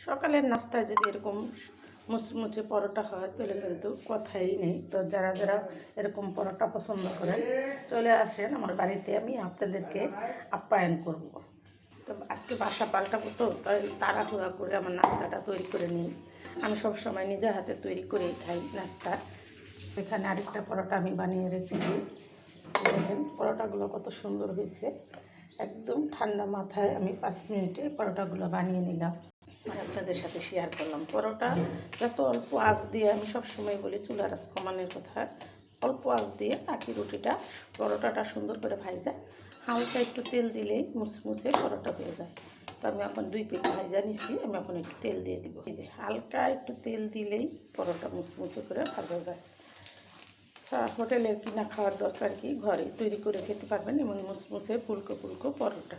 সকালের নাস্তায় যদি এরকম মুচমুচে পরোটা হয় তাহলে কিন্তু কথাই নেই। তো যারা যারা এরকম পরোটা পছন্দ করেন চলে আসেন আমার বাড়িতে, আমি আপনাদেরকে আপ্যায়ন করব। তো আজকে বাসা পাল্টাবো, তো তাই তাড়াহুড়া করে আমার নাস্তাটা তৈরি করে নিই। আমি সব সময় নিজের হাতে তৈরি করেই খাই নাস্তা। এখানে আরেকটা পরোটা আমি বানিয়ে রেখেছি। দেখেন পরোটাগুলো কত সুন্দর হয়েছে। একদম ঠান্ডা মাথায় আমি 5 মিনিটে পরোটাগুলো বানিয়ে নিলাম আর আপনাদের সাথে শেয়ার করলাম। পরোটা যত অল্প আঁচ দিয়ে, আমি সবসময় বলি চুলার আঁচ কমানোর কথা, অল্প আঁচ দিয়ে তাকে পরোটাটা সুন্দর করে ভাজা, হালকা একটু তেল দিলেই মুচমুচে পরোটা হয়ে যায়। তো আমি এখন 2 পিঠ ভাজা নিচ্ছি, আমি এখন একটু তেল দিয়ে দিব। এই যে হালকা একটু তেল দিলেই পরোটা মুচমুচে করে ভাজা যায়। হোটেলের কিনা খাওয়ার দরকার কি, ঘরে তৈরি করে খেতে পারবেন এমন মুচমুচে ফুলকো ফুলকো পরোটা।